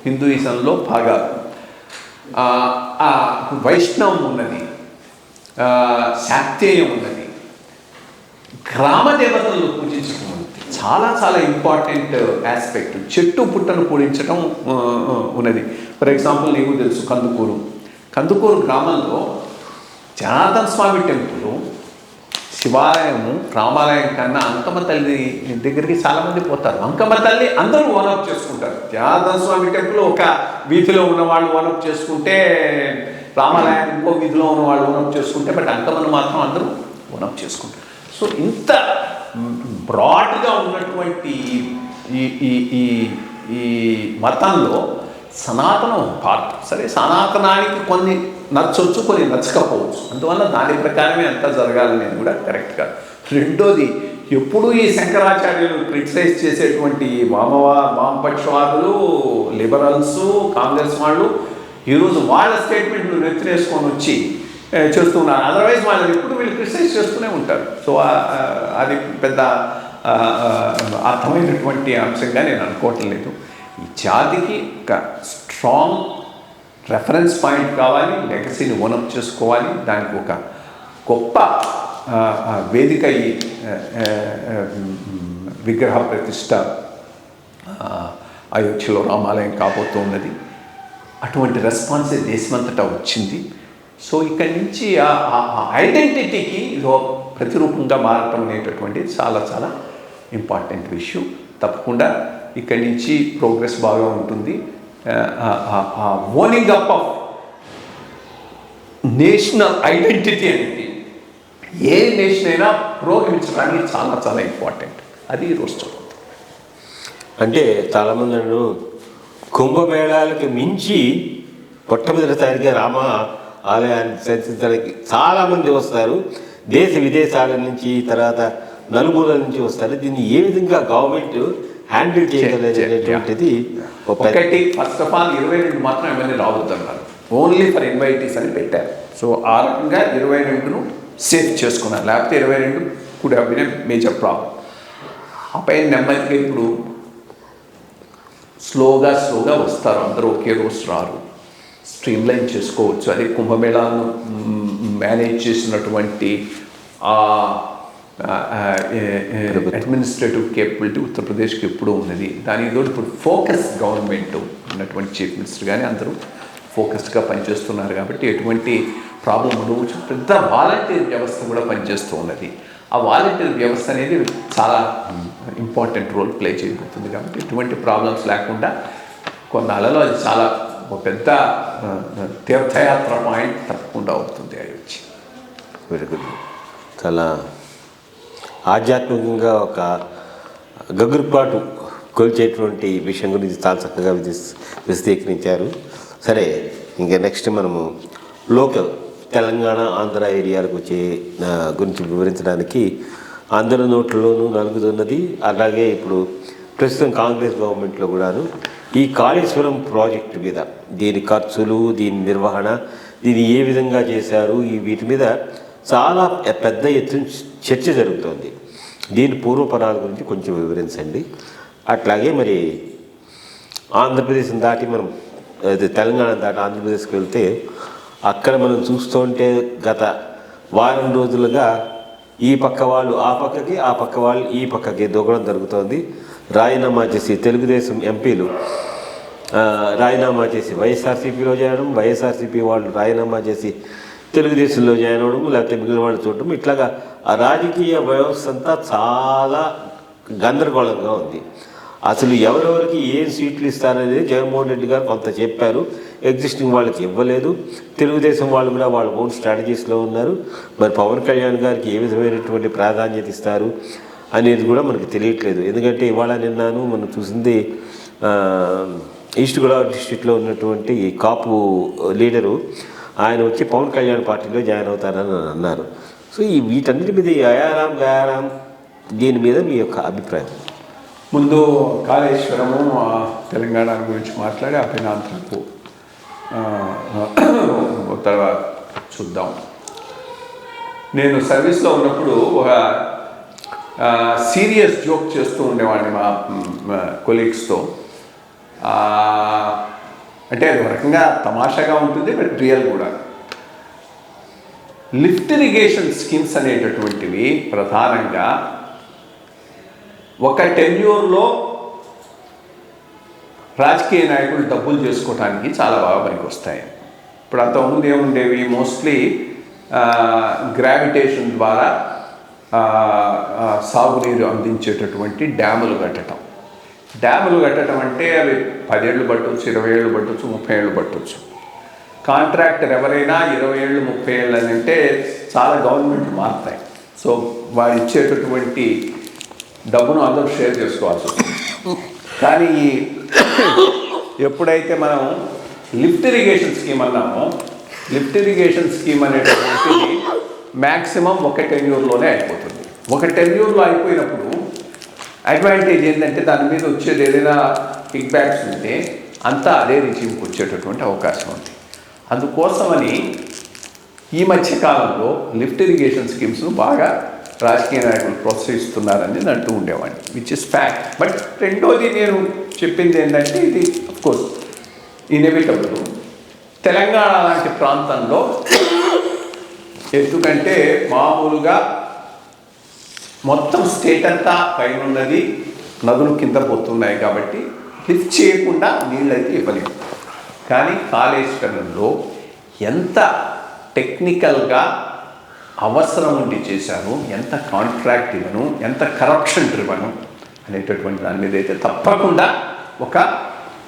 హిందూయిజంలో భాగాలు. వైష్ణవం ఉన్నది, శాక్తేయం ఉన్నది, గ్రామ దేవతలను పూజించడం ఉన్నది. చాలా చాలా ఇంపార్టెంట్ ఆస్పెక్ట్. చెట్టు పుట్టను పూజించడం ఉన్నది. ఫర్ ఎగ్జాంపుల్ నీకు తెలుసు కందుకూరు గ్రామంలో జనార్దన స్వామి టెంపుల్, శివాలయము, రామాలయం కన్నా అంకమ్మ తల్లి దగ్గరికి చాలామంది పోతారు. అంకమ్మ తల్లి అందరూ ఓనప్ చేసుకుంటారు. జనార్దన స్వామి టెంపుల్ ఒక వీధిలో ఉన్నవాళ్ళు ఓనప్ చేసుకుంటే, రామాలయం ఇంకో వీధిలో ఉన్నవాళ్ళు ఓనప్ చేసుకుంటే, బట్ అంకమ్మను మాత్రం అందరూ ఓనప్ చేసుకుంటారు. సో ఇంత బ్రాడ్గా ఉన్నటువంటి ఈ మతంలో సనాతనం పార్ట్. సరే, సనాతనానికి కొన్ని నచ్చవచ్చు, కొన్ని నచ్చకపోవచ్చు. అందువల్ల దాని ప్రకారమే అంతా జరగాలనేది కూడా కరెక్ట్ కాదు. రెండోది, ఎప్పుడూ ఈ శంకరాచార్యులు క్రిటిసైజ్ చేసేటువంటి వామపక్షవాదులు, లిబరల్స్, కాంగ్రెస్ వాళ్ళు ఈరోజు వాళ్ళ స్టేట్మెంట్లు నెత్తినేసుకొని వచ్చి చేస్తున్నారు. అదర్వైజ్ వాళ్ళని ఎప్పుడు వీళ్ళు క్రిటిసైజ్ చేస్తూనే ఉంటారు. సో అది పెద్ద అర్థమైనటువంటి అంశంగా నేను అనుకోవటం లేదు. ఈ జాతికి ఒక స్ట్రాంగ్ రెఫరెన్స్ పాయింట్ కావాలి, లెగసీని ఓనప్ చేసుకోవాలి. దానికి ఒక గొప్ప వేదిక ఈ విగ్రహ ప్రతిష్ట అయోధ్యలో రామాలయం కాబోతున్నది. అటువంటి రెస్పాన్సే దేశమంతటా వచ్చింది. సో ఇక్కడి నుంచి ఐడెంటిటీకి ప్రతిరూపంగా మారటం అనేటటువంటిది చాలా చాలా ఇంపార్టెంట్ విషయం. తప్పకుండా ఇక్కడి నుంచి ప్రోగ్రెస్ బాగా ఉంటుంది. Owning up of national identity అనేది ఏ నేషన్ అయినా ప్రోగమించడానికి చాలా చాలా ఇంపార్టెంట్. అది ఈరోజు చదువుతుంది. అంటే చాలామంది నన్ను కుంభమేళాలకు మించి మొట్టమొదటిసారిగా రామ ఆలయాన్ని సందర్శించడానికి చాలామంది వస్తారు. దేశ విదేశాల నుంచి, తర్వాత నలుమూలల నుంచి వస్తారు. దీన్ని ఏ విధంగా గవర్నమెంట్ హ్యాండిల్ చేయగలనేటువంటిది ఒకటి. ఫస్ట్ ఆఫ్ ఆల్ 22 మాత్రం ఎవరిని రావద్దన్నారు, ఓన్లీ ఫర్ ఇన్వైటీస్ అని పెట్టారు. సో ఆ రకంగా 22ను సేఫ్ చేసుకున్నారు. లేకపోతే 22 could have been a major problem. ఆ పైన నెమ్మదిగా ఇప్పుడు స్లోగా వస్తారు. అందరూ ఒకే రోజు రారు, స్ట్రీమ్లైన్ చేసుకోవచ్చు. అదే కుంభమేళాను మేనేజ్ చేసినటువంటి అడ్మినిస్ట్రేటివ్ కేపబిలిటీ ఉత్తరప్రదేశ్కి ఎప్పుడూ ఉన్నది. దానితో ఇప్పుడు ఫోకస్ గవర్నమెంట్ ఉన్నటువంటి చీఫ్ మినిస్టర్ కానీ అందరూ ఫోకస్డ్గా పనిచేస్తున్నారు. కాబట్టి ఎటువంటి ప్రాబ్లం ఉండవు. పెద్ద వాలంటీర్ వ్యవస్థ కూడా పనిచేస్తూ ఉన్నది. ఆ వాలంటీర్ వ్యవస్థ అనేది చాలా ఇంపార్టెంట్ రోల్ ప్లే చేయబోతుంది. కాబట్టి ఎటువంటి ప్రాబ్లమ్స్ లేకుండా కొన్నాళ్ళలో అది చాలా ఒక పెద్ద తీర్థయాత్ర పాయింట్ తప్పకుండా అవుతుంది అయోధ్య. Very good. చాలా ఆధ్యాత్మికంగా ఒక గగురుపాటు కొలిచేటువంటి విషయం గురించి చాలా చక్కగా విశదీకరించారు. సరే, ఇంకా నెక్స్ట్ మనము లోకల్ తెలంగాణ ఆంధ్ర ఏరియాలకు వచ్చే గురించి వివరించడానికి అందరి నోట్లలోనూ నలుగుతున్నది. అలాగే ఇప్పుడు ప్రస్తుతం కాంగ్రెస్ గవర్నమెంట్లో కూడాను ఈ కాళేశ్వరం ప్రాజెక్టు మీద, దీని ఖర్చులు, దీని నిర్వహణ, దీన్ని ఏ విధంగా చేశారు, వీటి మీద చాలా పెద్ద ఎత్తున చర్చ జరుగుతోంది. దీని పూర్వపరాల గురించి కొంచెం వివరించండి. అట్లాగే మరి ఆంధ్రప్రదేశ్ దాటి మనం అది తెలంగాణ దాటి ఆంధ్రప్రదేశ్కి వెళ్తే అక్కడ మనం చూస్తుంటే గత వారం రోజులుగా ఈ పక్క వాళ్ళు ఆ పక్కకి, ఆ పక్క వాళ్ళు ఈ పక్కకి దూకడం జరుగుతోంది. రాజీనామా చేసి తెలుగుదేశం ఎంపీలు రాజీనామా చేసి వైఎస్ఆర్సీపీలో చేరడం, వైఎస్ఆర్సీపీ వాళ్ళు రాజీనామా చేసి తెలుగుదేశంలో జాయిన్ అవ్వడం, లేకపోతే మిగిలిన వాళ్ళు చూడడం, ఇట్లాగా ఆ రాజకీయ వ్యవస్థ అంతా చాలా గందరగోళంగా ఉంది. అసలు ఎవరెవరికి ఏం సీట్లు ఇస్తారనేది జగన్మోహన్ రెడ్డి గారు కొంత చెప్పారు, ఎగ్జిస్టింగ్ వాళ్ళకి ఇవ్వలేదు. తెలుగుదేశం వాళ్ళు కూడా వాళ్ళ ఓన్ స్ట్రాటజీస్లో ఉన్నారు. మరి పవన్ కళ్యాణ్ గారికి ఏ విధమైనటువంటి ప్రాధాన్యత ఇస్తారు అనేది కూడా మనకు తెలియట్లేదు. ఎందుకంటే ఇవాళ నిన్నాను మనం చూసింది ఈస్ట్ గోదావరి డిస్ట్రిక్ట్లో ఉన్నటువంటి కాపు లీడరు ఆయన వచ్చి పవన్ కళ్యాణ్ పార్టీలో జాయిన్ అవుతారని అన్నారు. సో ఈ వీటన్నిటి మీద గయారాం దీని మీద మీ యొక్క అభిప్రాయం? ముందు కాళేశ్వరము తెలంగాణ గురించి మాట్లాడి ఆ ఆంధ్రకు తర్వాత చూద్దాం. నేను సర్వీస్లో ఉన్నప్పుడు ఒక సీరియస్ జోక్ చేస్తూ ఉండేవాడిని మా కొలీగ్స్తో. అంటే అది ఒక రకంగా తమాషాగా ఉంటుంది, బట్ రియల్ కూడా. లిఫ్ట్ ఇరిగేషన్ స్కీమ్స్ అనేటటువంటివి ప్రధానంగా ఒక టెన్యూర్లో రాజకీయ నాయకులు డబ్బులు చేసుకోవడానికి చాలా బాగా పనికి వస్తాయి. ఇప్పుడు అంతకుముందు ఏముండేవి, మోస్ట్లీ గ్రావిటేషన్ ద్వారా సాగునీరు అందించేటటువంటి డ్యాములు కట్టడం అంటే అవి 10 ఏళ్ళు పట్టవచ్చు, 20 ఏళ్ళు పట్టవచ్చు, 30 ఏళ్ళు పట్టవచ్చు. కాంట్రాక్టర్ ఎవరైనా 20 ఏళ్ళు 30 ఏళ్ళు అని అంటే చాలా గవర్నమెంట్ మారుతాయి. సో వారు ఇచ్చేటటువంటి డబ్బును అందరూ షేర్ చేసుకోవాల్సి వస్తుంది. కానీ ఎప్పుడైతే మనం లిఫ్ట్ ఇరిగేషన్ స్కీమ్ అన్నామో, లిఫ్ట్ ఇరిగేషన్ స్కీమ్ అనేటటువంటిది మ్యాక్సిమం ఒక టెన్యూర్లోనే అయిపోతుంది. ఒక టెన్యూర్లో అయిపోయినప్పుడు అడ్వాంటేజ్ ఏంటంటే దాని మీద వచ్చేది ఏదైనా కిక్ బ్యాక్స్ ఉంటే అంతా అదే రిసీవ్కి వచ్చేటటువంటి అవకాశం ఉంది. అందుకోసమని ఈ మధ్య కాలంలో లిఫ్ట్ ఇరిగేషన్ స్కీమ్స్ను బాగా రాజకీయ నాయకులు ప్రోత్సహిస్తున్నారని నేను అంటూ ఉండేవాడిని, విచ్ ఇస్ ఫ్యాక్ట్. బట్ రెండోది నేను చెప్పింది ఏంటంటే, ఇది అఫ్కోర్స్ ఇన్ఎవిటబుల్. తెలంగాణ లాంటి ప్రాంతంలో ఎందుకంటే మామూలుగా మొత్తం స్టేట్ అంతా పైన ఉన్నది, నదులు కింద పోతున్నాయి కాబట్టి లిఫ్ట్ చేయకుండా నీళ్ళైతే ఇవ్వలేదు. కానీ కాళేశ్వరంలో ఎంత టెక్నికల్గా అవసరం ఉండి చేశాను, ఎంత కాంట్రాక్ట్ ఇవ్వను, ఎంత కరప్షన్ డ్రివను అనేటటువంటి దాని మీద అయితే తప్పకుండా ఒక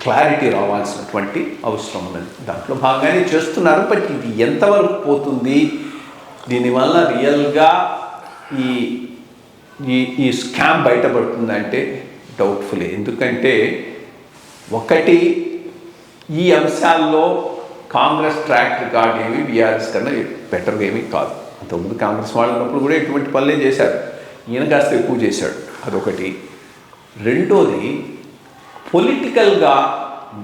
క్లారిటీ రావాల్సినటువంటి అవసరం ఉన్నది. దాంట్లో భాగంగానే చేస్తున్నారు. బట్ ఇది ఎంతవరకు పోతుంది, దీనివల్ల రియల్గా ఈ స్కామ్ బయటపడుతుందంటే డౌట్ఫుల్. ఎందుకంటే ఒకటి, ఈ అంశాల్లో కాంగ్రెస్ ట్రాక్ రికార్డ్ ఏమి బీఆర్ఎస్ కన్నా బెటర్గా ఏమీ కాదు. అంతకుముందు కాంగ్రెస్ వాళ్ళు ఉన్నప్పుడు కూడా ఇటువంటి పనులే చేశారు, ఈయన కాస్త ఎక్కువ చేశాడు, అదొకటి. రెండోది, పొలిటికల్గా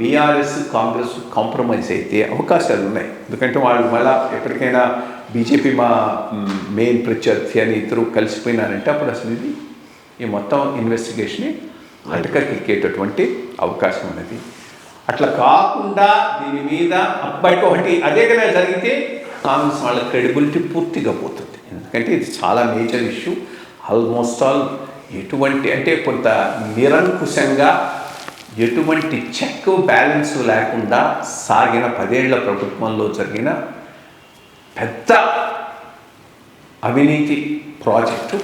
బీఆర్ఎస్ కాంగ్రెస్ కాంప్రమైజ్ అయితే అవకాశాలు ఉన్నాయి. ఎందుకంటే వాళ్ళు మళ్ళీ ఎప్పటికైనా బీజేపీ మా మెయిన్ ప్రత్యర్థి అని ఇద్దరు కలిసిపోయినారంటే అప్పుడు అసలు ఇది ఈ మొత్తం ఇన్వెస్టిగేషన్ని అటకెక్కేటటువంటి అవకాశం ఉన్నది. అట్లా కాకుండా దీని మీద బయట ఒకటి అదే కదా జరిగితే కాంగ్రెస్ వాళ్ళ క్రెడిబిలిటీ పూర్తిగా పోతుంది. ఎందుకంటే ఇది చాలా మేజర్ ఇష్యూ. ఆల్మోస్ట్ ఆల్ ఎటువంటి అంటే కొంత నిరంకుశంగా ఎటువంటి చెక్ బ్యాలెన్స్ లేకుండా సాగిన 10 ఏళ్ల ప్రభుత్వంలో జరిగిన పెద్ద అవినీతి ప్రాజెక్టు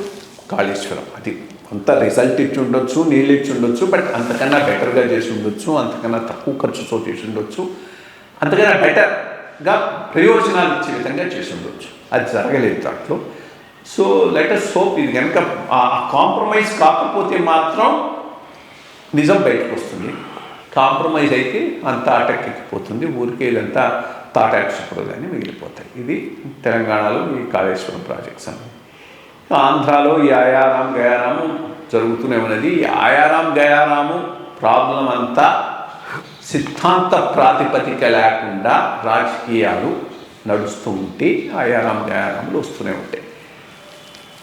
కాళేశ్వరం. అది కొంత రిజల్ట్ ఇచ్చి ఉండొచ్చు, నీళ్ళు ఇచ్చి ఉండొచ్చు, బట్ అంతకన్నా బెటర్గా చేసి ఉండొచ్చు, అంతకన్నా తక్కువ ఖర్చుతో చేసి ఉండొచ్చు, అంతకన్నా బెటర్గా ప్రయోజనాలు ఇచ్చే విధంగా చేసి ఉండొచ్చు. అది జరగలేదు దాంట్లో. సో లెట్ us hope ఇది కనుక కాంప్రమైజ్ కాకపోతే మాత్రం నిజం బయటకు వస్తుంది. కాంప్రమైజ్ అయితే అంతా అటకెక్కిపోతుంది, ఊరికే ఇదంతా తాటాక్షుపురుగానే మిగిలిపోతాయి. ఇది తెలంగాణలో ఈ కాళేశ్వరం ప్రాజెక్ట్స్ అని. ఆంధ్రాలో ఈ ఆయారాం గయారాము జరుగుతూనే ఉన్నది. ఈ ఆయారాం గయారాము ప్రాబ్లం అంతా సిద్ధాంత ప్రాతిపదిక లేకుండా రాజకీయాలు నడుస్తూ ఉంటే ఆయారాం గయారాములు వస్తూనే ఉంటాయి.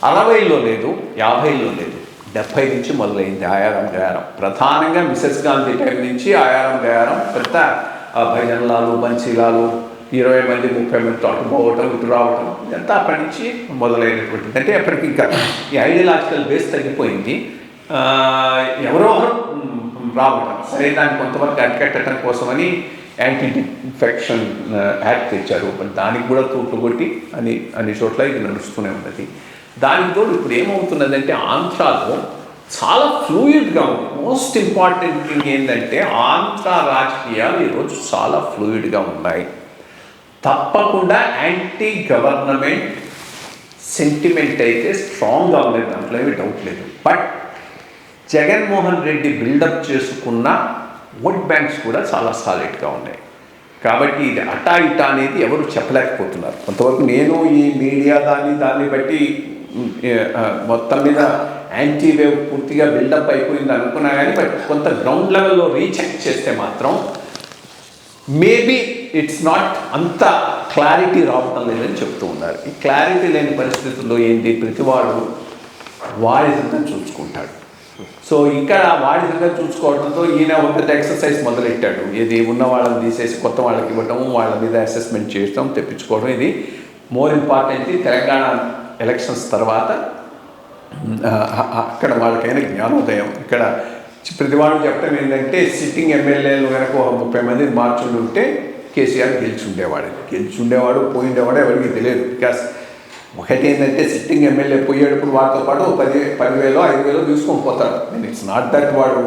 60లో లేదు, 50లో లేదు, 70 నుంచి మొదలైంది ఆయారం గయారం. ప్రధానంగా మిసెస్ గాంధీ టైం నుంచి ఆయారం గయారం పెద్ద భజనలాలు బన్సీలాలు 20 మంది 30 మంది అటు పోవటం ఇటు రావటం ఇదంతా అప్పటి నుంచి మొదలైనటువంటిది. అంటే అప్పటికి ఇంకా ఈ ఐడియలాజికల్ బేస్ తగ్గిపోయింది. ఎవరో రావటం సరే దాన్ని కొంతవరకు అరికట్టడం కోసమని యాంటీ ఇన్ఫెక్షన్ యాక్ట్ తెచ్చారు. దానికి కూడా తూట్లు కొట్టి అన్ని చోట్ల ఇది నడుస్తూనే ఉన్నది. దానికి తోడు ఇప్పుడు ఏమవుతున్నదంటే ఆంధ్రాలో చాలా ఫ్లూయిడ్గా ఉంది. మోస్ట్ ఇంపార్టెంట్ థింగ్ ఏంటంటే ఆంధ్ర రాజకీయాలు ఈరోజు చాలా ఫ్లూయిడ్గా ఉన్నాయి. తప్పకుండా యాంటీ గవర్నమెంట్ సెంటిమెంట్ అయితే స్ట్రాంగ్గా ఉండేది, దాంట్లో ఏమీ డౌట్ లేదు. బట్ జగన్మోహన్ రెడ్డి బిల్డప్ చేసుకున్న ఓట్ బ్యాంక్స్ కూడా చాలా సాలిడ్గా ఉన్నాయి. కాబట్టి ఇది అటా ఇటా అనేది ఎవరు చెప్పలేకపోతున్నారు. కొంతవరకు నేను ఈ మీడియా దాన్ని బట్టి మొత్తం మీద యాంటీ వేవ్ పూర్తిగా బిల్డప్ అయిపోయింది అనుకున్నా కానీ బట్ కొంత గ్రౌండ్ లెవెల్లో రీచెక్ చేస్తే మాత్రం మేబీ ఇట్స్ నాట్ అంత క్లారిటీ రావటం లేదని చెప్తూ ఉన్నారు. ఈ క్లారిటీ లేని పరిస్థితుల్లో ఏంటి, ప్రతివాడు వాడి సిద్ధం చూసుకుంటాడు. సో ఇక్కడ వాడి సిద్ధం చూసుకోవడంతో ఈయన ఒక ఎక్సర్సైజ్ మొదలెట్టాడు. ఇది ఉన్న వాళ్ళని తీసేసి కొత్త వాళ్ళకి ఇవ్వటం, వాళ్ళ మీద అసెస్మెంట్ చేయడం, తెప్పించుకోవడం. ఇది మోర్ ఇంపార్టెంట్లీ తెలంగాణ ఎలక్షన్స్ తర్వాత అక్కడ వాళ్ళకైన జ్ఞానోదయం. ఇక్కడ ప్రతివాడు చెప్పడం ఏంటంటే సిట్టింగ్ ఎమ్మెల్యేలు కనుక ఒక 30 మందిని మార్చుండి ఉంటే కేసీఆర్ గెలిచుండేవాడు పోయిండేవాడు ఎవరికి తెలియదు. బికాస్ ఒకటి ఏంటంటే సిట్టింగ్ ఎమ్మెల్యే పోయేటప్పుడు వాటితో పాటు 10,000 5,000 తీసుకొని పోతాడు. ఇట్స్ నాట్ దట్ వాడు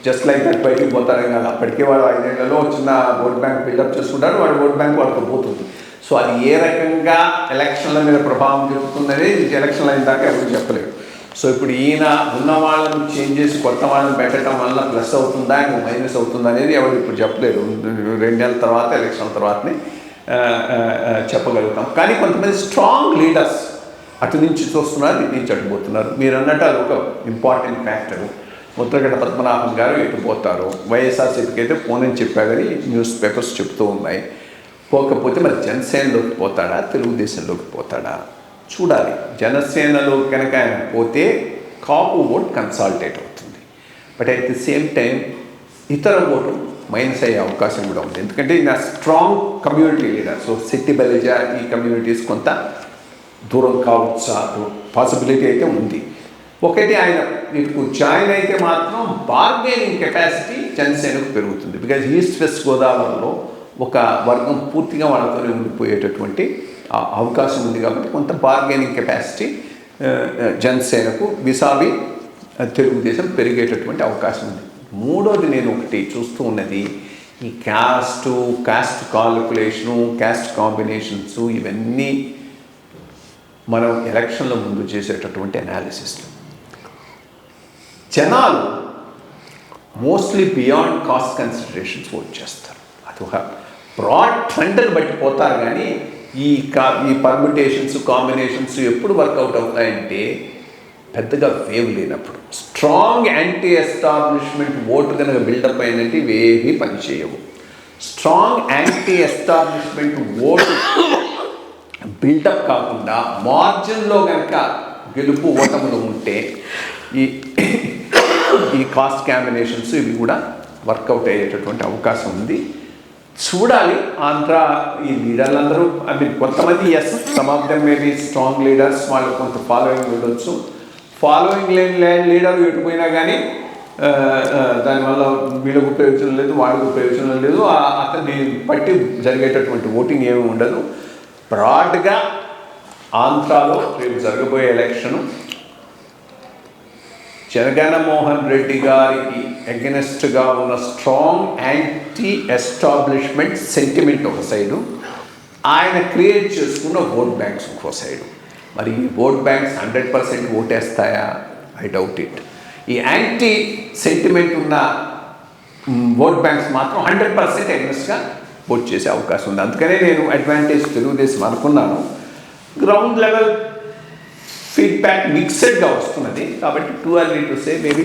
జస్ట్ లైక్ దట్ బయటికి పోతాడని కాదు. అప్పటికే వాడు 5 ఏళ్లలో చిన్న ఓట్ బ్యాంక్ బిల్డప్ చేసుకుంటాడు, వాడు ఓట్ బ్యాంక్ వాడితో పోతుంది. సో అది ఏ రకంగా ఎలక్షన్ల మీద ప్రభావం చూపుతుందనేది ఎలక్షన్లు అయిన దాకా ఎవరు చెప్పలేరు. సో ఇప్పుడు ఈయన ఉన్న వాళ్ళని చేంజ్ చేసి కొత్త వాళ్ళని పెట్టడం వల్ల ప్లస్ అవుతుందా మైనస్ అవుతుందా అనేది ఎవరు ఇప్పుడు చెప్పలేరు. 2 నెలల తర్వాత ఎలక్షన్ తర్వాతనే చెప్పగలుగుతాం. కానీ కొంతమంది స్ట్రాంగ్ లీడర్స్ అటు నుంచి చూస్తున్నారు, ఇటు నుంచి అటుపోతున్నారు. మీరు అన్నట్టు అది ఒక ఇంపార్టెంట్ ఫ్యాక్టరు. ముద్రగడ్డ పద్మనాభం గారు ఎటు పోతారు, వైఎస్ఆర్సీపీకి అయితే పోనని చెప్పారని న్యూస్ పేపర్స్ చెప్తూ ఉన్నాయి. పోకపోతే మరి జనసేనలోకి పోతాడా, తెలుగుదేశంలోకి పోతాడా చూడాలి. జనసేనలో కనుక ఆయన పోతే కాపు ఓట్ కన్సాలిడేట్ అవుతుంది. But at the same time ఇతర ఓటు మైనస్ అయ్యే అవకాశం కూడా ఉంది. ఎందుకంటే ఈయన స్ట్రాంగ్ కమ్యూనిటీ లీడర్. సో సిట్టి బలిజా ఈ కమ్యూనిటీస్ కొంత దూరం కావచ్చు పాసిబిలిటీ అయితే ఉంది. ఒకటి ఆయన వీటికి జాయిన్ అయితే మాత్రం బార్గెనింగ్ కెపాసిటీ జనసేనకు పెరుగుతుంది. బికాజ్ ఈస్ట్ వెస్ట్ గోదావరిలో ఒక వర్గం పూర్తిగా వాళ్ళతోనే ఉండిపోయేటటువంటి అవకాశం ఉంది. కాబట్టి కొంత బార్గెనింగ్ కెపాసిటీ జనసేనకు విసావి తెలుగుదేశం పెరిగేటటువంటి అవకాశం ఉంది. మూడోది నేను ఒకటి చూస్తూ ఉన్నది ఈ కాస్ట్ కాలిక్యులేషను, కాస్ట్ కాంబినేషన్స్, ఇవన్నీ మనం ఎలక్షన్ల ముందు చేసేటటువంటి అనాలిసిస్. జనాలు mostly beyond caste considerations vote చేస్తారు. అది ఒక బ్రాడ్ ట్రెండ్ని బట్టి పోతారు. కానీ ఈ పర్మిటేషన్స్ కాంబినేషన్స్ ఎప్పుడు వర్కౌట్ అవుతాయంటే పెద్దగా వేవ్ లేనప్పుడు. స్ట్రాంగ్ యాంటీ ఎస్టాబ్లిష్మెంట్ ఓటు కనుక బిల్డప్ అయిందంటే ఇవేమీ పనిచేయవు. Strong anti establishment vote buildup కాకుండా మార్జిన్లో కనుక గెలుపు ఓటములు ఉంటే ఈ కాస్ట్ కాంబినేషన్స్ ఇవి కూడా వర్కౌట్ అయ్యేటటువంటి అవకాశం ఉంది. చూడాలి. ఆంధ్ర ఈ లీడర్లందరూ కొంతమంది as some of them maybe strong leaders, వాళ్ళు కొంత ఫాలోయింగ్ ఉండొచ్చు. ఫాలోయింగ్ లేని లీడర్ ఎటుపోయినా కానీ దానివల్ల వీళ్ళకు ప్రయోజనం లేదు, వాళ్ళకు ప్రయోజనం లేదు. అతన్ని బట్టి జరిగేటటువంటి ఓటింగ్ ఏమి ఉండదు. బ్రాడ్గా ఆంధ్రాలో రేపు జరగబోయే ఎలక్షను జగన్మోహన్ రెడ్డి గారికి అగెనెస్ట్గా ఉన్న స్ట్రాంగ్ యాంటీ ఎస్టాబ్లిష్మెంట్ సెంటిమెంట్ ఒక సైడు, ఆయన క్రియేట్ చేసుకున్న ఓట్ బ్యాంక్స్ ఇంకో సైడు. మరి ఈ ఓట్ బ్యాంక్స్ 100% ఓటేస్తాయా? I doubt it. ఈ యాంటీ సెంటిమెంట్ ఉన్న ఓట్ బ్యాంక్స్ మాత్రం 100% అగెనెస్ట్గా ఓట్ చేసే అవకాశం ఉంది. అందుకనే నేను అడ్వాంటేజ్ తెలుగుదేశం అనుకున్నాను. గ్రౌండ్ లెవెల్ ఫీడ్బ్యాక్ మిక్స్డ్గా వస్తున్నది. కాబట్టి too early to say, maybe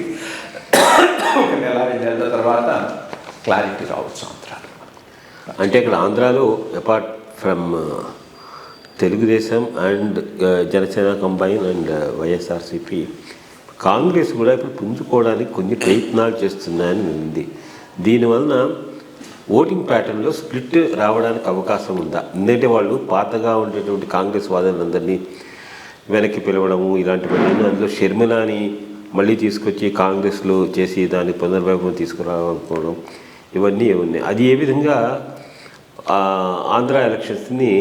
1 నెల 2 నెలల తర్వాత క్లారిటీ రావచ్చు ఆంధ్రాలో. అంటే ఇక్కడ ఆంధ్రాలో apart from Telugu Desam and Janasena combine and YSRCP Congress కూడా ఇప్పుడు పుంజుకోవడానికి కొన్ని ప్రయత్నాలు చేస్తున్నాయని ఉంది. దీనివలన ఓటింగ్ ప్యాటర్న్లో స్ప్లిట్ రావడానికి అవకాశం ఉందా? ఎందుకంటే వాళ్ళు పాతగా ఉండేటువంటి కాంగ్రెస్ వాదులందరినీ వెనక్కి పిలవడము ఇలాంటివన్నీ, అందులో షర్మిలాని మళ్ళీ తీసుకొచ్చి కాంగ్రెస్లో చేసి దాన్ని పునర్వైభవం తీసుకురావాలనుకోవడం ఇవన్నీ ఉన్నాయి. అది ఏ విధంగా ఆంధ్ర ఎలక్షన్స్ని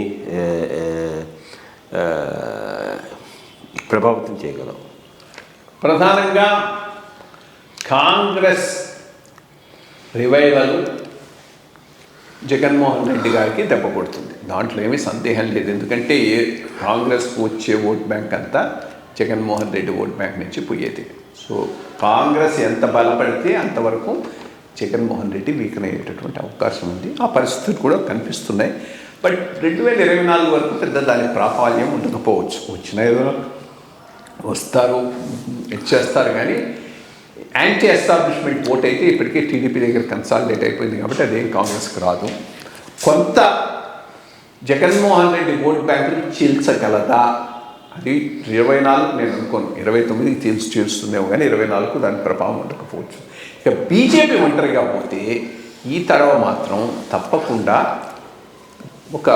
ప్రభావితం చేయగలం? ప్రధానంగా కాంగ్రెస్ రివైవల్ జగన్మోహన్ రెడ్డి గారికి దెబ్బ కొడుతుంది, దాంట్లో ఏమీ సందేహం లేదు. ఎందుకంటే కాంగ్రెస్కు వచ్చే ఓట్ బ్యాంక్ అంతా జగన్మోహన్ రెడ్డి ఓట్ బ్యాంక్ నుంచి పోయేది. సో కాంగ్రెస్ ఎంత బలపడితే అంతవరకు జగన్మోహన్ రెడ్డి వీకన్ అయ్యేటటువంటి అవకాశం ఉంది. ఆ పరిస్థితులు కూడా కనిపిస్తున్నాయి. బట్ 2024 వరకు పెద్ద దాని ప్రాబల్యం ఉండకపోవచ్చు. వచ్చిన ఏదో వస్తారు ఇచ్చేస్తారు, కానీ యాంటీ ఎస్టాబ్లిష్మెంట్ ఓట్ అయితే ఇప్పటికే టీడీపీ దగ్గర కన్సాలిడేట్ అయిపోయింది కాబట్టి అదేం కాంగ్రెస్కి రాదు. కొంత జగన్మోహన్ రెడ్డి ఓట్ బ్యాంకుని చీల్చగలదా? అది 24 నేను అనుకోను, 29కి చీల్స్తుందేమో, కానీ 24కు దాని ప్రభావం ఉండకపోవచ్చు. ఇక బీజేపీ ఒంటరిగా పోతే ఈ తడవ మాత్రం తప్పకుండా ఒక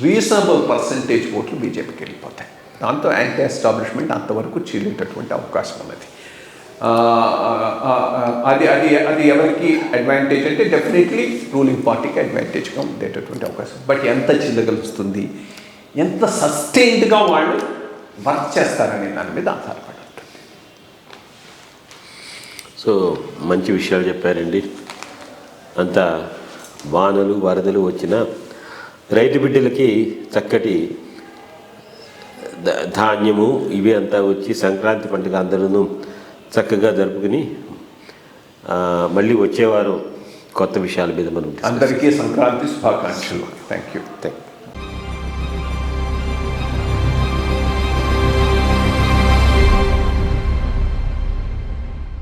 రీజనబుల్ పర్సంటేజ్ ఓట్లు బీజేపీకి వెళ్ళిపోతాయి. దాంతో యాంటీ ఎస్టాబ్లిష్మెంట్ అంతవరకు చీలేటటువంటి అవకాశం ఉన్నది. అది అది అది ఎవరికి అడ్వాంటేజ్ అంటే డెఫినెట్లీ రూలింగ్ పార్టీకి అడ్వాంటేజ్గా ఉండేటటువంటి అవకాశం. బట్ ఎంత చిల్లగలుస్తుంది, ఎంత సస్టైన్డ్గా వాళ్ళు వర్క్ చేస్తారనే దాని మీద ఆధారపడి ఉంటుంది. సో మంచి విషయాలు చెప్పారండి. అంత వానలు వరదలు వచ్చిన రైతు బిడ్డలకి చక్కటి ధాన్యము ఇవి అంతా వచ్చి సంక్రాంతి పండుగ అందరూ చక్కగా జరుపుకుని మళ్ళీ వచ్చేవారు కొత్త విషయాల మీద మనం అందరికీ సంక్రాంతి శుభాకాంక్షలు. Thank you.